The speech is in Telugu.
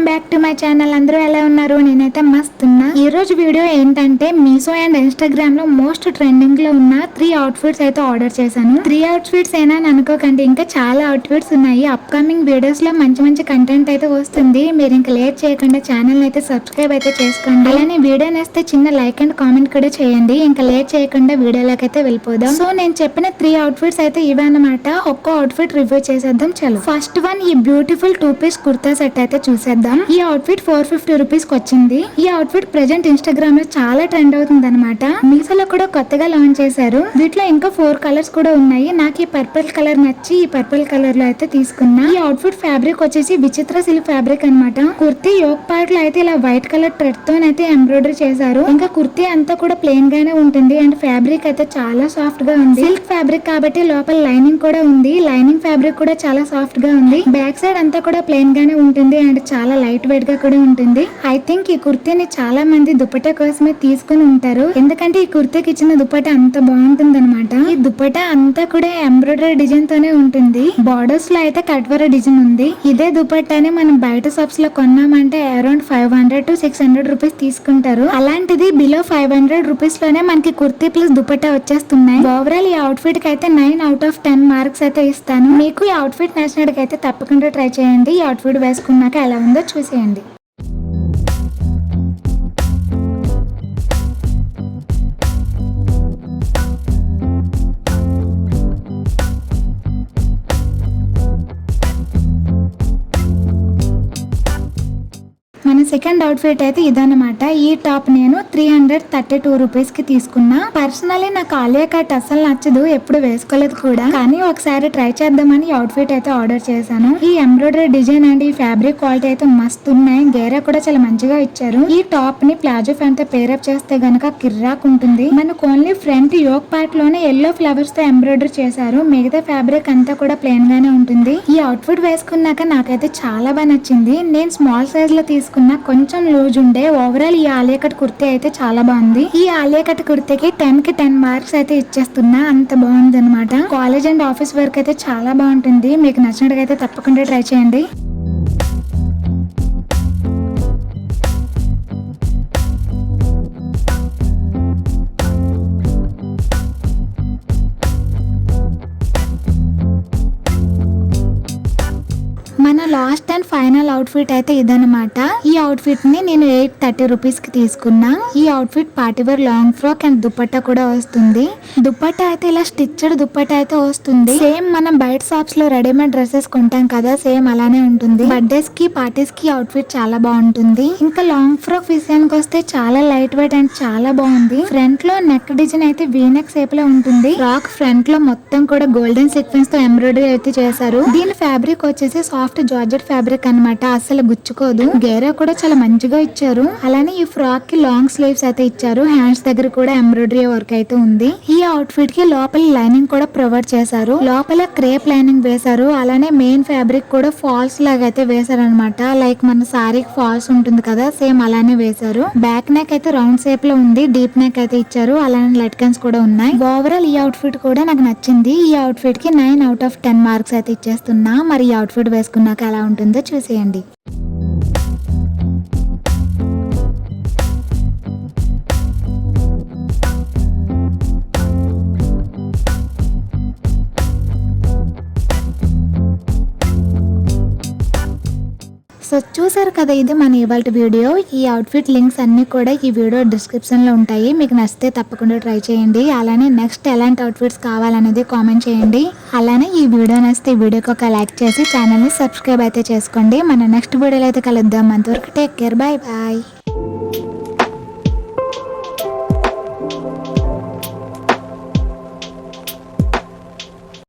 Welcome back to my channel. అందరూ ఎలా ఉన్నారు? నేనైతే మస్త్ ఉన్నా. ఈ రోజు వీడియో ఏంటంటే మీషో అండ్ ఇన్స్టాగ్రామ్ లో మోస్ట్ ట్రెండింగ్ లో ఉన్న 3 అవుట్ఫిట్స్ అయితే ఆర్డర్ చేశాను. 3 అవుట్ఫిట్స్ ఏనా అని అనుకోకండి, ఇంకా చాలా అవుట్ఫిట్స్ ఉన్నాయి. అప్కమింగ్ వీడియోస్ లో మంచి మంచి కంటెంట్ అయితే వస్తుంది. మీరు ఇంకా లేట్ చేయకుండా ఛానల్ అయితే సబ్స్క్రైబ్ అయితే చేసుకోండి. అలానే వీడియో నేస్తే చిన్న లైక్ అండ్ కామెంట్ కూడా చేయండి. ఇంకా లేట్ చేయకుండా వీడియోలోకి అయితే వెళ్ళిపోదాం. సో నేను చెప్పిన 3 అవుట్ఫిట్స్ అయితే ఇవే అన్నమాట. ఒక్కో అవుట్ఫిట్ రివ్యూ చేసేద్దాం. చలో, ఫస్ట్ వన్ ఈ బ్యూటిఫుల్ 2 పీస్ కుర్తా సెట్ అయితే చూసేద్దాం. ఈ అవుట్ఫిట్ 450 రూపీస్ కి వచ్చింది. ఈ అవుట్ఫిట్ ప్రెజెంట్ ఇన్స్టాగ్రామ్ లో చాలా ట్రెండ్ అవుతుంది అనమాట. మీషోలో కూడా కొత్తగా లాంచ్ చేశారు. వీటిలో ఇంకా 4 కలర్స్ కూడా ఉన్నాయి. నాకు ఈ పర్పుల్ కలర్ నచ్చి ఈ పర్పుల్ కలర్ లో అయితే తీసుకున్నా. ఈ అవుట్ఫిట్ ఫ్యాబ్రిక్ వచ్చేసి విచిత్ర సిల్క్ ఫ్యాబ్రిక్ అనమాట. కుర్తీ యోక్ పార్ట్ లో అయితే ఇలా వైట్ కలర్ థ్రెడ్ తో అయితే ఎంబ్రాయిడరీ చేశారు. ఇంకా కుర్తీ అంతా కూడా ప్లెయిన్ గానే ఉంటుంది అండ్ ఫ్యాబ్రిక్ అయితే చాలా సాఫ్ట్ గా ఉంది. సిల్క్ ఫ్యాబ్రిక్ కాబట్టి లోపల లైనింగ్ కూడా ఉంది. లైనింగ్ ఫ్యాబ్రిక్ కూడా చాలా సాఫ్ట్ గా ఉంది. బ్యాక్ సైడ్ అంతా కూడా ప్లెయిన్ గానే ఉంటుంది అండ్ చాలా లైట్ వెయిట్ గా కూడా ఉంటుంది. ఐ థింక్ ఈ కుర్తీని చాలా మంది దుపట్టా కోసమే తీసుకుని ఉంటారు. ఎందుకంటే ఈ కుర్తీకి ఇచ్చిన దుపట్టా అంత బాగుంటుంది అనమాట. ఈ దుపట్టా అంతా కూడా ఎంబ్రాయిడరీ డిజైన్ తోనే ఉంటుంది. బార్డర్స్ లో అయితే కట్ వర్క్ డిజైన్ ఉంది. ఇదే దుపట్టాని మనం బయట షాప్స్ లో కొన్నామంటే అరౌండ్ 500 to 600 రూపీస్ తీసుకుంటారు. అలాంటిది బిలో 500 రూపీస్ లోనే మనకి కుర్తీ ప్లస్ దుపట్టా వచ్చేస్తున్నాయి. ఓవరాల్ ఈ అవుట్ఫిట్ కి అయితే 9 out of 10 మార్క్స్ అయితే ఇస్తాను. మీకు ఈ అవుట్ఫిట్ నచ్చినట్టుగా తప్పకుండా ట్రై చేయండి. ఈ అవుట్ఫిట్ వేసుకున్నాక ఎలా ఉందో చూసేయండి. మన సెకండ్ అవుట్ఫిట్ అయితే ఇదన్నమాట. ఈ టాప్ నేను 332 రూపీస్ కి తీసుకున్నా. పర్సనలీ నాకు ఆలియా కట్ అస్సలు నచ్చదు, ఎప్పుడు వేసుకోలేదు కూడా. కానీ ఒకసారి ట్రై చేద్దామని అవుట్ఫిట్ అయితే ఆర్డర్ చేశాను. ఈ ఎంబ్రాయిడరీ డిజైన్ అండ్ ఈ ఫ్యాబ్రిక్ క్వాలిటీ అయితే మస్తు ఉన్నాయి. గేరా కూడా చాలా మంచిగా ఇచ్చారు. ఈ టాప్ ని ప్లాజో ఫ్యాన్ తో పేరప్ చేస్తే గనక కిర్రాక్ ఉంటుంది. మనకు ఓన్లీ ఫ్రంట్ యోక్ పార్ట్ లోనే ఎల్లో ఫ్లవర్స్ తో ఎంబ్రాయిడరీ చేశారు. మిగతా ఫ్యాబ్రిక్ అంతా కూడా ప్లెయిన్ గానే ఉంటుంది. ఈ అవుట్ఫిట్ వేసుకున్నాక నాకైతే చాలా బాగా నచ్చింది. నేను స్మాల్ సైజ్ లో తీసుకున్నా, కొంచెం లూజ్ ఉండే. ఓవరాల్ ఈ ఆలియా కట్ కుర్తీ అయితే చాలా బాగుంది. ఈ ఆలియా కట్ కుర్తీకి 10 కి 10 మార్క్స్ అయితే ఇచ్చేస్తున్నా. అంత బాగుంది అనమాట. కాలేజ్ అండ్ ఆఫీస్ వర్క్ అయితే చాలా బాగుంటుంది. మీకు నచ్చినట్టుగా అయితే తప్పకుండా ట్రై చేయండి. మన లాస్ట్ అండ్ ఫైనల్ అవుట్ఫిట్ అయితే ఇదనమాట. ఈ అవుట్ఫిట్ ని నేను 830 రూపీస్ కి తీసుకున్నా. ఈ outfit party wear long frock and dupatta కూడా వస్తుంది. దుపట్టా అయితే ఇలా స్టిచ్డ్ దుపట్టా అయితే వస్తుంది. సేమ్ మనం బయట షాప్స్ లో రెడీమేడ్ డ్రెస్సెస్ కొంటాం కదా, సేమ్ అలానే ఉంటుంది. బర్త్డేస్ కి పార్టీస్ కి అవుట్ఫిట్ చాలా బాగుంటుంది. ఇంకా లాంగ్ ఫ్రాక్ విషయానికి వస్తే చాలా లైట్ వెయిట్ అండ్ చాలా బాగుంది. ఫ్రంట్ లో నెక్ డిజైన్ అయితే వీనెక్ షేప్ లో ఉంటుంది. ఫ్రాక్ ఫ్రంట్ లో మొత్తం కూడా గోల్డెన్ సీక్వెన్స్ తో ఎంబ్రాయిడరీ అయితే చేశారు. దీని ఫ్యాబ్రిక్ వచ్చేసి సాఫ్ట్ జార్జెట్ ఫ్యాబ్రిక్ అన్నమాట. అసలు గుచ్చుకోదు. గేరా కూడా చాలా మంచిగా ఇచ్చారు. అలానే ఈ ఫ్రాక్ కి లాంగ్ స్లీవ్స్ అయితే ఇచ్చారు. హ్యాండ్స్ దగ్గర కూడా ఎంబ్రాయిడరీ వర్క్ అయితే ఉంది. ఈ అవుట్ఫిట్ కి లోపల లైనింగ్ కూడా ప్రొవైడ్ చేశారు. లోపల క్రేప్ లైనింగ్ వేశారు. అలానే మెయిన్ ఫ్యాబ్రిక్ కూడా ఫాల్స్ లాగా అయితే వేశారు అనమాట. లైక్ మన సారీకి ఫాల్స్ ఉంటుంది కదా, సేమ్ అలానే వేశారు. బ్యాక్ నెక్ అయితే రౌండ్ షేప్ లో ఉంది. డీప్ నెక్ అయితే ఇచ్చారు. అలానే లట్కన్స్ కూడా ఉన్నాయి. ఓవరాల్ ఈ అవుట్ఫిట్ కూడా నాకు నచ్చింది. ఈ అవుట్ఫిట్ కి 9 out of 10 మార్క్స్ అయితే ఇచ్చేస్తున్నా. మరి ఈ అవుట్ఫిట్ వేసుకున్నాక ఎలా ఉంటుందో చూసేయండి. సో చూసారు కదా, ఇది మన ఇవాల్టి వీడియో. ఈ అవుట్ఫిట్ లింక్స్ అన్ని కూడా ఈ వీడియో డిస్క్రిప్షన్ లో ఉంటాయి. మీకు నచ్చితే తప్పకుండా ట్రై చేయండి. అలానే నెక్స్ట్ ఎలాంటి అవుట్ఫిట్స్ కావాలనేది కామెంట్ చేయండి. అలానే ఈ వీడియో నచ్చితే ఈ వీడియోకి ఒక లైక్ చేసి ఛానల్ ని సబ్స్క్రైబ్ అయితే చేసుకోండి. మన నెక్స్ట్ వీడియోలో అయితే కలుద్దాం. అంతవరకు టేక్ కేర్, బాయ్ బాయ్.